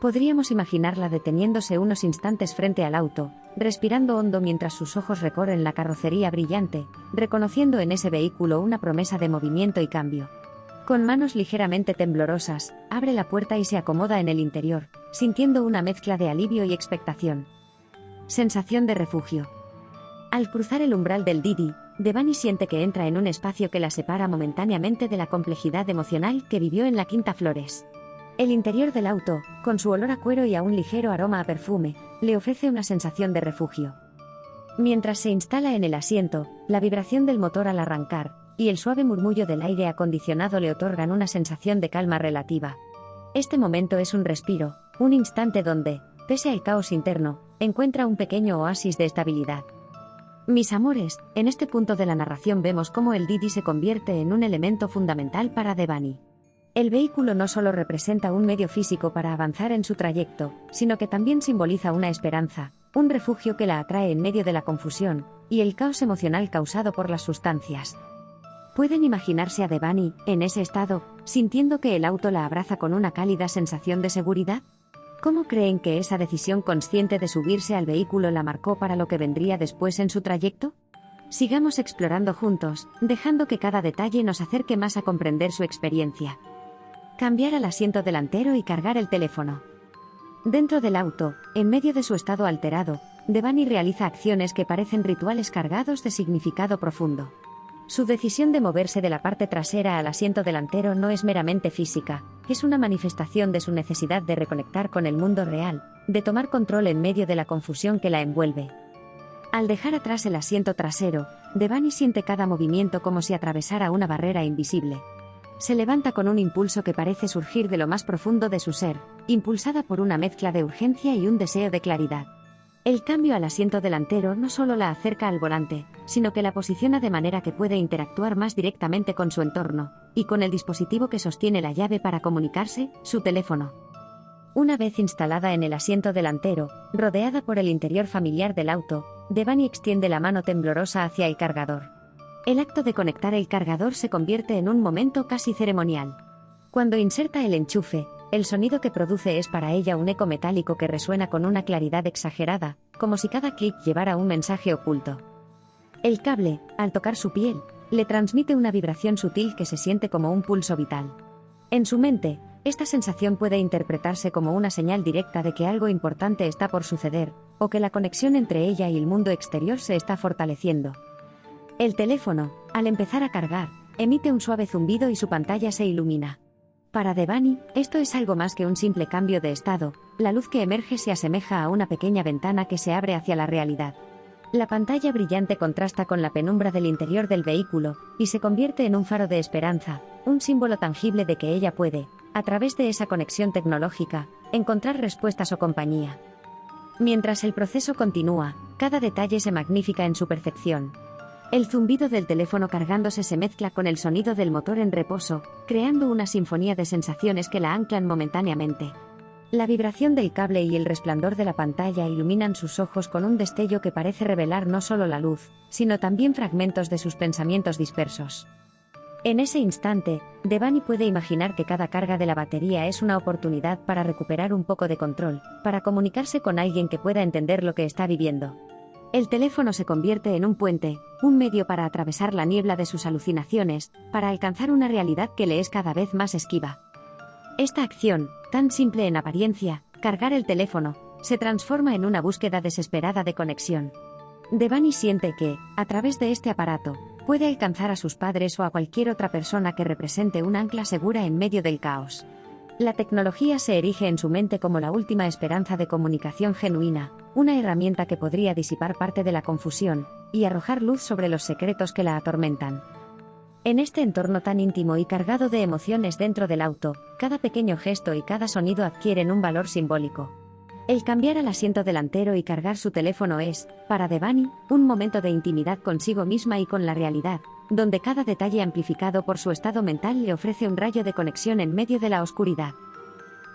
Podríamos imaginarla deteniéndose unos instantes frente al auto, respirando hondo mientras sus ojos recorren la carrocería brillante, reconociendo en ese vehículo una promesa de movimiento y cambio. Con manos ligeramente temblorosas, abre la puerta y se acomoda en el interior, sintiendo una mezcla de alivio y expectación. Sensación de refugio. Al cruzar el umbral del Didi, Devani siente que entra en un espacio que la separa momentáneamente de la complejidad emocional que vivió en la Quinta Flores. El interior del auto, con su olor a cuero y a un ligero aroma a perfume, le ofrece una sensación de refugio. Mientras se instala en el asiento, la vibración del motor al arrancar y el suave murmullo del aire acondicionado le otorgan una sensación de calma relativa. Este momento es un respiro, un instante donde, pese al caos interno, encuentra un pequeño oasis de estabilidad. Mis amores, en este punto de la narración vemos cómo el Didi se convierte en un elemento fundamental para Devani. El vehículo no solo representa un medio físico para avanzar en su trayecto, sino que también simboliza una esperanza, un refugio que la atrae en medio de la confusión y el caos emocional causado por las sustancias. ¿Pueden imaginarse a Devani, en ese estado, sintiendo que el auto la abraza con una cálida sensación de seguridad? ¿Cómo creen que esa decisión consciente de subirse al vehículo la marcó para lo que vendría después en su trayecto? Sigamos explorando juntos, dejando que cada detalle nos acerque más a comprender su experiencia. Cambiar al asiento delantero y cargar el teléfono. Dentro del auto, en medio de su estado alterado, Devani realiza acciones que parecen rituales cargados de significado profundo. Su decisión de moverse de la parte trasera al asiento delantero no es meramente física, es una manifestación de su necesidad de reconectar con el mundo real, de tomar control en medio de la confusión que la envuelve. Al dejar atrás el asiento trasero, Devani siente cada movimiento como si atravesara una barrera invisible. Se levanta con un impulso que parece surgir de lo más profundo de su ser, impulsada por una mezcla de urgencia y un deseo de claridad. El cambio al asiento delantero no solo la acerca al volante, sino que la posiciona de manera que puede interactuar más directamente con su entorno, y con el dispositivo que sostiene la llave para comunicarse, su teléfono. Una vez instalada en el asiento delantero, rodeada por el interior familiar del auto, Devani extiende la mano temblorosa hacia el cargador. El acto de conectar el cargador se convierte en un momento casi ceremonial. Cuando inserta el enchufe, el sonido que produce es para ella un eco metálico que resuena con una claridad exagerada, como si cada clic llevara un mensaje oculto. El cable, al tocar su piel, le transmite una vibración sutil que se siente como un pulso vital. En su mente, esta sensación puede interpretarse como una señal directa de que algo importante está por suceder, o que la conexión entre ella y el mundo exterior se está fortaleciendo. El teléfono, al empezar a cargar, emite un suave zumbido y su pantalla se ilumina. Para Devani, esto es algo más que un simple cambio de estado, la luz que emerge se asemeja a una pequeña ventana que se abre hacia la realidad. La pantalla brillante contrasta con la penumbra del interior del vehículo, y se convierte en un faro de esperanza, un símbolo tangible de que ella puede, a través de esa conexión tecnológica, encontrar respuestas o compañía. Mientras el proceso continúa, cada detalle se magnifica en su percepción. El zumbido del teléfono cargándose se mezcla con el sonido del motor en reposo, creando una sinfonía de sensaciones que la anclan momentáneamente. La vibración del cable y el resplandor de la pantalla iluminan sus ojos con un destello que parece revelar no solo la luz, sino también fragmentos de sus pensamientos dispersos. En ese instante, Devani puede imaginar que cada carga de la batería es una oportunidad para recuperar un poco de control, para comunicarse con alguien que pueda entender lo que está viviendo. El teléfono se convierte en un puente, un medio para atravesar la niebla de sus alucinaciones, para alcanzar una realidad que le es cada vez más esquiva. Esta acción, tan simple en apariencia, cargar el teléfono, se transforma en una búsqueda desesperada de conexión. Devani siente que, a través de este aparato, puede alcanzar a sus padres o a cualquier otra persona que represente un ancla segura en medio del caos. La tecnología se erige en su mente como la última esperanza de comunicación genuina, una herramienta que podría disipar parte de la confusión y arrojar luz sobre los secretos que la atormentan. En este entorno tan íntimo y cargado de emociones dentro del auto, cada pequeño gesto y cada sonido adquieren un valor simbólico. El cambiar al asiento delantero y cargar su teléfono es, para Devani, un momento de intimidad consigo misma y con la realidad, donde cada detalle amplificado por su estado mental le ofrece un rayo de conexión en medio de la oscuridad.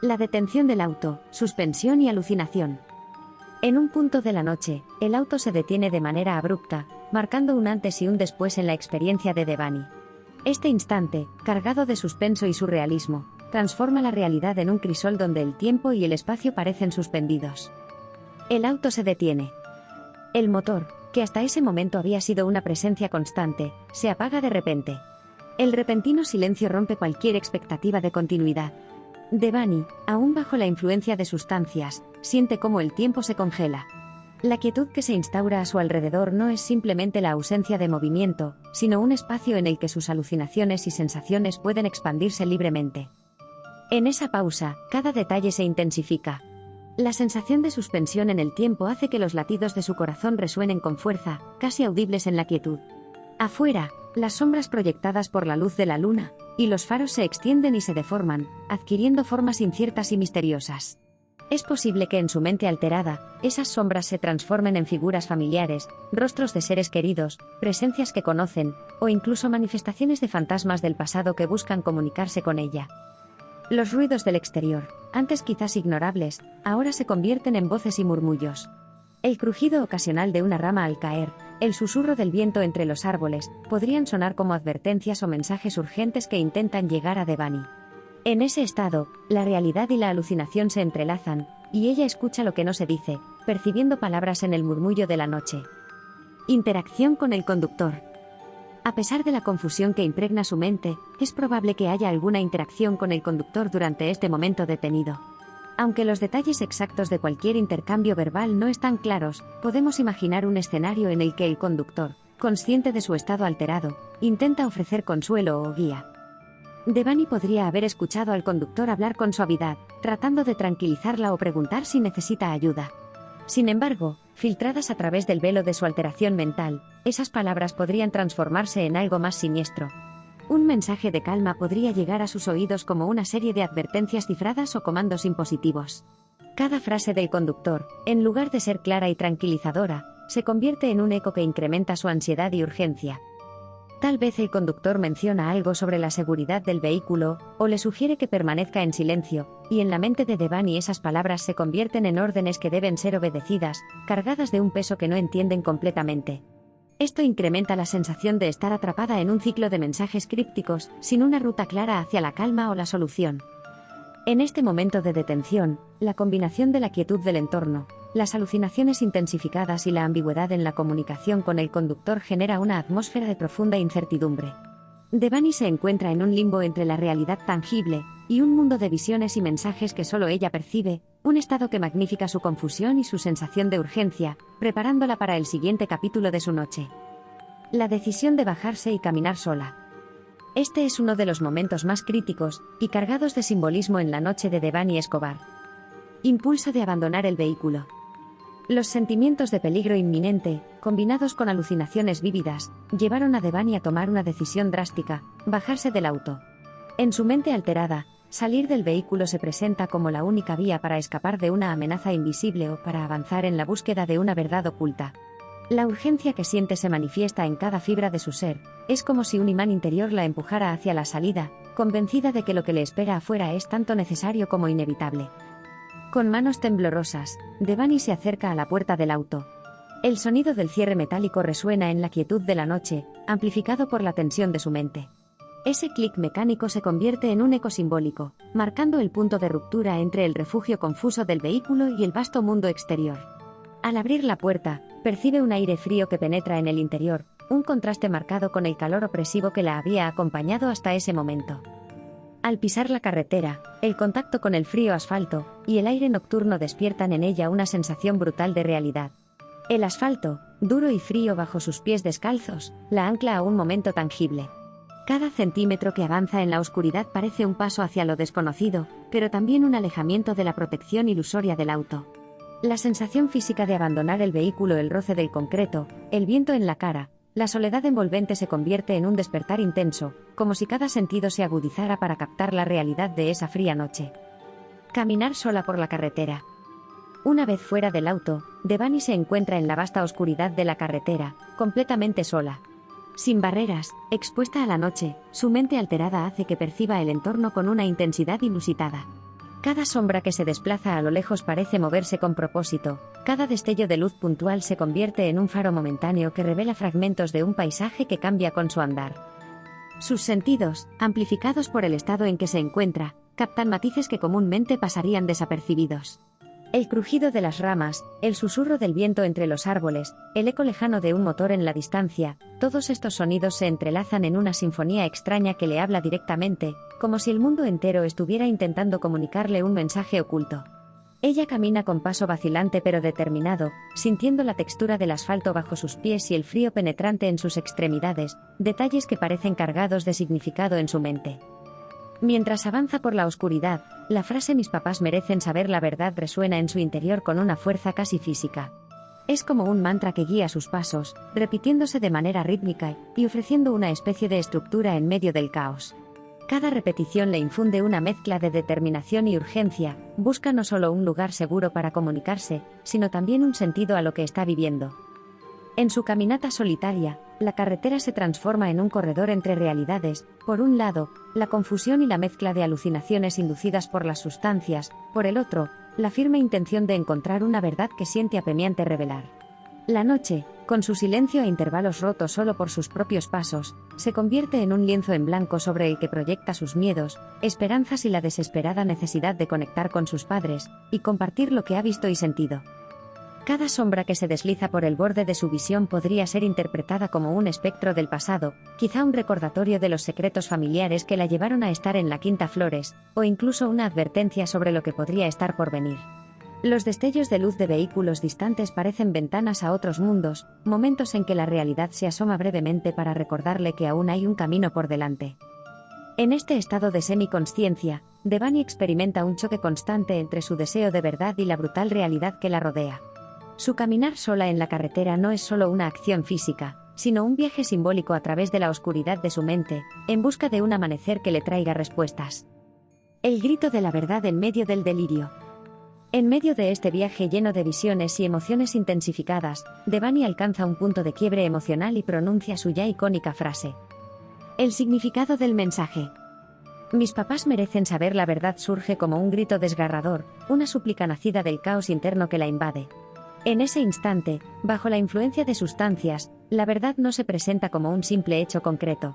La detención del auto, suspensión y alucinación. En un punto de la noche, el auto se detiene de manera abrupta, marcando un antes y un después en la experiencia de Devani. Este instante, cargado de suspenso y surrealismo, transforma la realidad en un crisol donde el tiempo y el espacio parecen suspendidos. El auto se detiene. El motor, que hasta ese momento había sido una presencia constante, se apaga de repente. El repentino silencio rompe cualquier expectativa de continuidad. Devani, aún bajo la influencia de sustancias, siente cómo el tiempo se congela. La quietud que se instaura a su alrededor no es simplemente la ausencia de movimiento, sino un espacio en el que sus alucinaciones y sensaciones pueden expandirse libremente. En esa pausa, cada detalle se intensifica. La sensación de suspensión en el tiempo hace que los latidos de su corazón resuenen con fuerza, casi audibles en la quietud. Afuera, las sombras proyectadas por la luz de la luna, y los faros se extienden y se deforman, adquiriendo formas inciertas y misteriosas. Es posible que en su mente alterada, esas sombras se transformen en figuras familiares, rostros de seres queridos, presencias que conocen, o incluso manifestaciones de fantasmas del pasado que buscan comunicarse con ella. Los ruidos del exterior, antes quizás ignorables, ahora se convierten en voces y murmullos. El crujido ocasional de una rama al caer, el susurro del viento entre los árboles, podrían sonar como advertencias o mensajes urgentes que intentan llegar a Devani. En ese estado, la realidad y la alucinación se entrelazan, y ella escucha lo que no se dice, percibiendo palabras en el murmullo de la noche. Interacción con el conductor. A pesar de la confusión que impregna su mente, es probable que haya alguna interacción con el conductor durante este momento detenido. Aunque los detalles exactos de cualquier intercambio verbal no están claros, podemos imaginar un escenario en el que el conductor, consciente de su estado alterado, intenta ofrecer consuelo o guía. Devani podría haber escuchado al conductor hablar con suavidad, tratando de tranquilizarla o preguntar si necesita ayuda. Sin embargo, filtradas a través del velo de su alteración mental, esas palabras podrían transformarse en algo más siniestro. Un mensaje de calma podría llegar a sus oídos como una serie de advertencias cifradas o comandos impositivos. Cada frase del conductor, en lugar de ser clara y tranquilizadora, se convierte en un eco que incrementa su ansiedad y urgencia. Tal vez el conductor menciona algo sobre la seguridad del vehículo, o le sugiere que permanezca en silencio, y en la mente de Devani esas palabras se convierten en órdenes que deben ser obedecidas, cargadas de un peso que no entienden completamente. Esto incrementa la sensación de estar atrapada en un ciclo de mensajes crípticos, sin una ruta clara hacia la calma o la solución. En este momento de detención, la combinación de la quietud del entorno, las alucinaciones intensificadas y la ambigüedad en la comunicación con el conductor genera una atmósfera de profunda incertidumbre. Devani se encuentra en un limbo entre la realidad tangible y un mundo de visiones y mensajes que solo ella percibe, un estado que magnifica su confusión y su sensación de urgencia, preparándola para el siguiente capítulo de su noche. La decisión de bajarse y caminar sola. Este es uno de los momentos más críticos y cargados de simbolismo en la noche de Devani Escobar. Impulso de abandonar el vehículo. Los sentimientos de peligro inminente, combinados con alucinaciones vívidas, llevaron a Devani a tomar una decisión drástica: bajarse del auto. En su mente alterada, salir del vehículo se presenta como la única vía para escapar de una amenaza invisible o para avanzar en la búsqueda de una verdad oculta. La urgencia que siente se manifiesta en cada fibra de su ser, es como si un imán interior la empujara hacia la salida, convencida de que lo que le espera afuera es tanto necesario como inevitable. Con manos temblorosas, Devani se acerca a la puerta del auto. El sonido del cierre metálico resuena en la quietud de la noche, amplificado por la tensión de su mente. Ese clic mecánico se convierte en un eco simbólico, marcando el punto de ruptura entre el refugio confuso del vehículo y el vasto mundo exterior. Al abrir la puerta, percibe un aire frío que penetra en el interior, un contraste marcado con el calor opresivo que la había acompañado hasta ese momento. Al pisar la carretera, el contacto con el frío asfalto y el aire nocturno despiertan en ella una sensación brutal de realidad. El asfalto, duro y frío bajo sus pies descalzos, la ancla a un momento tangible. Cada centímetro que avanza en la oscuridad parece un paso hacia lo desconocido, pero también un alejamiento de la protección ilusoria del auto. La sensación física de abandonar el vehículo, el roce del concreto, el viento en la cara, la soledad envolvente se convierte en un despertar intenso, como si cada sentido se agudizara para captar la realidad de esa fría noche. Caminar sola por la carretera. Una vez fuera del auto, Devani se encuentra en la vasta oscuridad de la carretera, completamente sola. Sin barreras, expuesta a la noche, su mente alterada hace que perciba el entorno con una intensidad inusitada. Cada sombra que se desplaza a lo lejos parece moverse con propósito, cada destello de luz puntual se convierte en un faro momentáneo que revela fragmentos de un paisaje que cambia con su andar. Sus sentidos, amplificados por el estado en que se encuentra, captan matices que comúnmente pasarían desapercibidos. El crujido de las ramas, el susurro del viento entre los árboles, el eco lejano de un motor en la distancia, todos estos sonidos se entrelazan en una sinfonía extraña que le habla directamente, como si el mundo entero estuviera intentando comunicarle un mensaje oculto. Ella camina con paso vacilante pero determinado, sintiendo la textura del asfalto bajo sus pies y el frío penetrante en sus extremidades, detalles que parecen cargados de significado en su mente. Mientras avanza por la oscuridad, la frase "mis papás merecen saber la verdad" resuena en su interior con una fuerza casi física. Es como un mantra que guía sus pasos, repitiéndose de manera rítmica y ofreciendo una especie de estructura en medio del caos. Cada repetición le infunde una mezcla de determinación y urgencia, busca no solo un lugar seguro para comunicarse, sino también un sentido a lo que está viviendo. En su caminata solitaria, la carretera se transforma en un corredor entre realidades, por un lado, la confusión y la mezcla de alucinaciones inducidas por las sustancias, por el otro, la firme intención de encontrar una verdad que siente apremiante revelar. La noche, con su silencio a intervalos roto solo por sus propios pasos, se convierte en un lienzo en blanco sobre el que proyecta sus miedos, esperanzas y la desesperada necesidad de conectar con sus padres, y compartir lo que ha visto y sentido. Cada sombra que se desliza por el borde de su visión podría ser interpretada como un espectro del pasado, quizá un recordatorio de los secretos familiares que la llevaron a estar en la Quinta Flores, o incluso una advertencia sobre lo que podría estar por venir. Los destellos de luz de vehículos distantes parecen ventanas a otros mundos, momentos en que la realidad se asoma brevemente para recordarle que aún hay un camino por delante. En este estado de semiconsciencia, Devani experimenta un choque constante entre su deseo de verdad y la brutal realidad que la rodea. Su caminar sola en la carretera no es solo una acción física, sino un viaje simbólico a través de la oscuridad de su mente, en busca de un amanecer que le traiga respuestas. El grito de la verdad en medio del delirio. En medio de este viaje lleno de visiones y emociones intensificadas, Devani alcanza un punto de quiebre emocional y pronuncia su ya icónica frase. El significado del mensaje. Mis papás merecen saber la verdad surge como un grito desgarrador, una súplica nacida del caos interno que la invade. En ese instante, bajo la influencia de sustancias, la verdad no se presenta como un simple hecho concreto.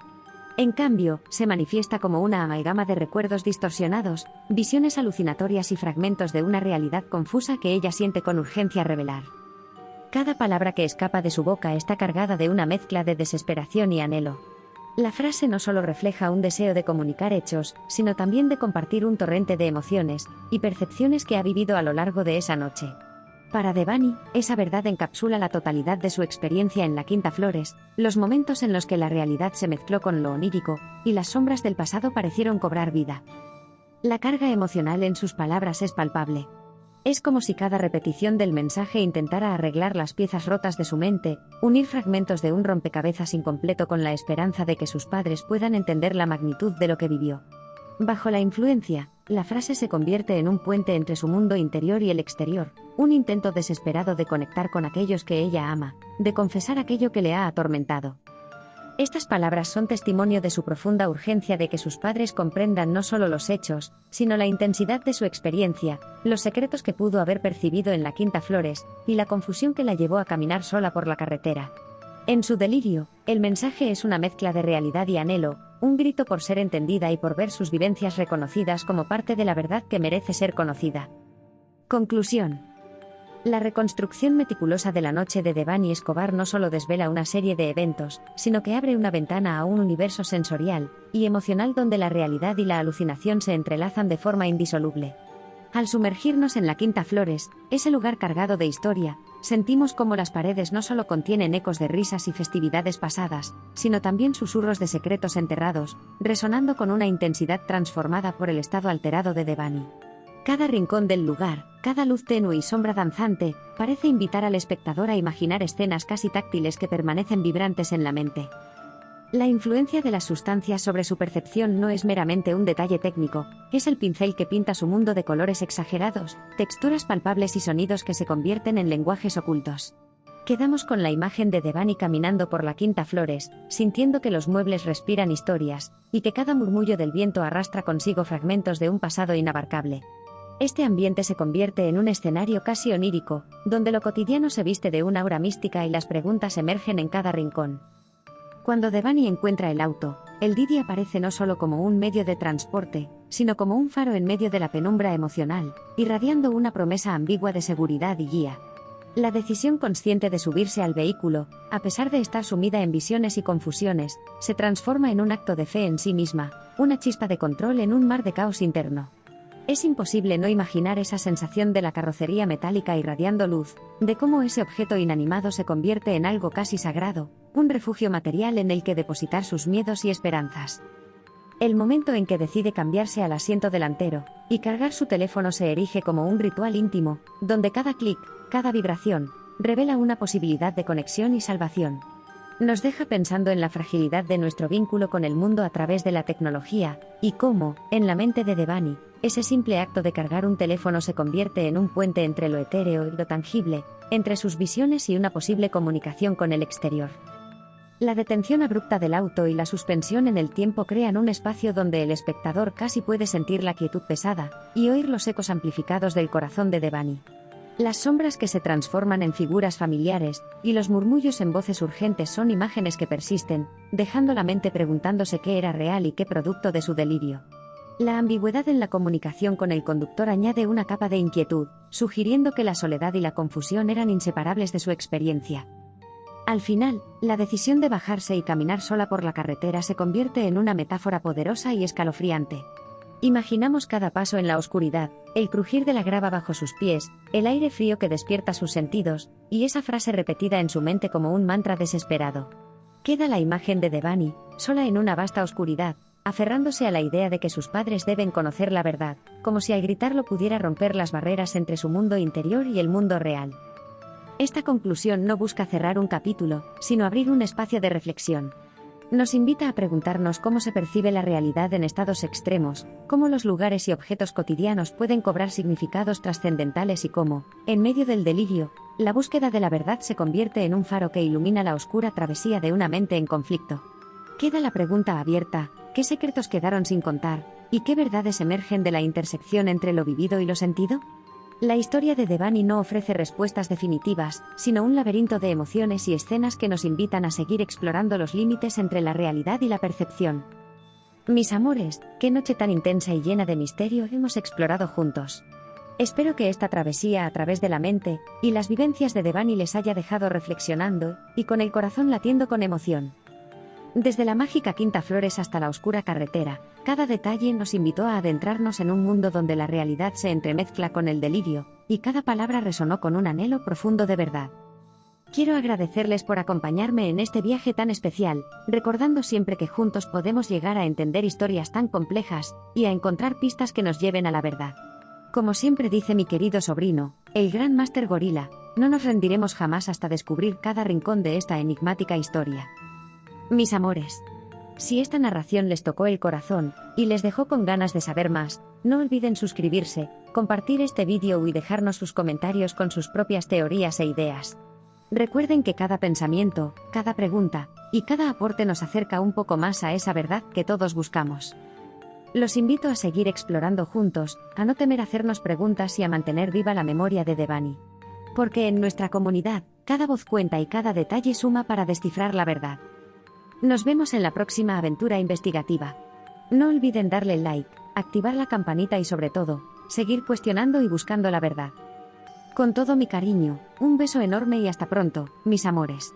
En cambio, se manifiesta como una amalgama de recuerdos distorsionados, visiones alucinatorias y fragmentos de una realidad confusa que ella siente con urgencia revelar. Cada palabra que escapa de su boca está cargada de una mezcla de desesperación y anhelo. La frase no solo refleja un deseo de comunicar hechos, sino también de compartir un torrente de emociones y percepciones que ha vivido a lo largo de esa noche. Para Devani, esa verdad encapsula la totalidad de su experiencia en la Quinta Flores, los momentos en los que la realidad se mezcló con lo onírico, y las sombras del pasado parecieron cobrar vida. La carga emocional en sus palabras es palpable. Es como si cada repetición del mensaje intentara arreglar las piezas rotas de su mente, unir fragmentos de un rompecabezas incompleto con la esperanza de que sus padres puedan entender la magnitud de lo que vivió. Bajo la influencia, la frase se convierte en un puente entre su mundo interior y el exterior, un intento desesperado de conectar con aquellos que ella ama, de confesar aquello que le ha atormentado. Estas palabras son testimonio de su profunda urgencia de que sus padres comprendan no solo los hechos, sino la intensidad de su experiencia, los secretos que pudo haber percibido en la Quinta Flores, y la confusión que la llevó a caminar sola por la carretera. En su delirio, el mensaje es una mezcla de realidad y anhelo, un grito por ser entendida y por ver sus vivencias reconocidas como parte de la verdad que merece ser conocida. Conclusión. La reconstrucción meticulosa de la noche de Devani Escobar no solo desvela una serie de eventos, sino que abre una ventana a un universo sensorial y emocional donde la realidad y la alucinación se entrelazan de forma indisoluble. Al sumergirnos en la Quinta Flores, ese lugar cargado de historia, sentimos como las paredes no solo contienen ecos de risas y festividades pasadas, sino también susurros de secretos enterrados, resonando con una intensidad transformada por el estado alterado de Devani. Cada rincón del lugar, cada luz tenue y sombra danzante, parece invitar al espectador a imaginar escenas casi táctiles que permanecen vibrantes en la mente. La influencia de las sustancias sobre su percepción no es meramente un detalle técnico, es el pincel que pinta su mundo de colores exagerados, texturas palpables y sonidos que se convierten en lenguajes ocultos. Quedamos con la imagen de Devani caminando por la Quinta Flores, sintiendo que los muebles respiran historias, y que cada murmullo del viento arrastra consigo fragmentos de un pasado inabarcable. Este ambiente se convierte en un escenario casi onírico, donde lo cotidiano se viste de una aura mística y las preguntas emergen en cada rincón. Cuando Devani encuentra el auto, el Didi aparece no solo como un medio de transporte, sino como un faro en medio de la penumbra emocional, irradiando una promesa ambigua de seguridad y guía. La decisión consciente de subirse al vehículo, a pesar de estar sumida en visiones y confusiones, se transforma en un acto de fe en sí misma, una chispa de control en un mar de caos interno. Es imposible no imaginar esa sensación de la carrocería metálica irradiando luz, de cómo ese objeto inanimado se convierte en algo casi sagrado, un refugio material en el que depositar sus miedos y esperanzas. El momento en que decide cambiarse al asiento delantero, y cargar su teléfono se erige como un ritual íntimo, donde cada clic, cada vibración, revela una posibilidad de conexión y salvación. Nos deja pensando en la fragilidad de nuestro vínculo con el mundo a través de la tecnología, y cómo, en la mente de Devani, ese simple acto de cargar un teléfono se convierte en un puente entre lo etéreo y lo tangible, entre sus visiones y una posible comunicación con el exterior. La detención abrupta del auto y la suspensión en el tiempo crean un espacio donde el espectador casi puede sentir la quietud pesada y oír los ecos amplificados del corazón de Devani. Las sombras que se transforman en figuras familiares y los murmullos en voces urgentes son imágenes que persisten, dejando la mente preguntándose qué era real y qué producto de su delirio. La ambigüedad en la comunicación con el conductor añade una capa de inquietud, sugiriendo que la soledad y la confusión eran inseparables de su experiencia. Al final, la decisión de bajarse y caminar sola por la carretera se convierte en una metáfora poderosa y escalofriante. Imaginamos cada paso en la oscuridad, el crujir de la grava bajo sus pies, el aire frío que despierta sus sentidos, y esa frase repetida en su mente como un mantra desesperado. Queda la imagen de Devani, sola en una vasta oscuridad, aferrándose a la idea de que sus padres deben conocer la verdad, como si al gritarlo pudiera romper las barreras entre su mundo interior y el mundo real. Esta conclusión no busca cerrar un capítulo, sino abrir un espacio de reflexión. Nos invita a preguntarnos cómo se percibe la realidad en estados extremos, cómo los lugares y objetos cotidianos pueden cobrar significados trascendentales y cómo, en medio del delirio, la búsqueda de la verdad se convierte en un faro que ilumina la oscura travesía de una mente en conflicto. Queda la pregunta abierta: ¿qué secretos quedaron sin contar, y qué verdades emergen de la intersección entre lo vivido y lo sentido? La historia de Devani no ofrece respuestas definitivas, sino un laberinto de emociones y escenas que nos invitan a seguir explorando los límites entre la realidad y la percepción. Mis amores, qué noche tan intensa y llena de misterio hemos explorado juntos. Espero que esta travesía a través de la mente y las vivencias de Devani les haya dejado reflexionando y con el corazón latiendo con emoción. Desde la mágica Quinta Flores hasta la oscura carretera, cada detalle nos invitó a adentrarnos en un mundo donde la realidad se entremezcla con el delirio, y cada palabra resonó con un anhelo profundo de verdad. Quiero agradecerles por acompañarme en este viaje tan especial, recordando siempre que juntos podemos llegar a entender historias tan complejas y a encontrar pistas que nos lleven a la verdad. Como siempre dice mi querido sobrino, el gran Máster Gorila, no nos rendiremos jamás hasta descubrir cada rincón de esta enigmática historia. Mis amores, si esta narración les tocó el corazón y les dejó con ganas de saber más, no olviden suscribirse, compartir este vídeo y dejarnos sus comentarios con sus propias teorías e ideas. Recuerden que cada pensamiento, cada pregunta y cada aporte nos acerca un poco más a esa verdad que todos buscamos. Los invito a seguir explorando juntos, a no temer hacernos preguntas y a mantener viva la memoria de Devani. Porque en nuestra comunidad, cada voz cuenta y cada detalle suma para descifrar la verdad. Nos vemos en la próxima aventura investigativa. No olviden darle like, activar la campanita y sobre todo, seguir cuestionando y buscando la verdad. Con todo mi cariño, un beso enorme y hasta pronto, mis amores.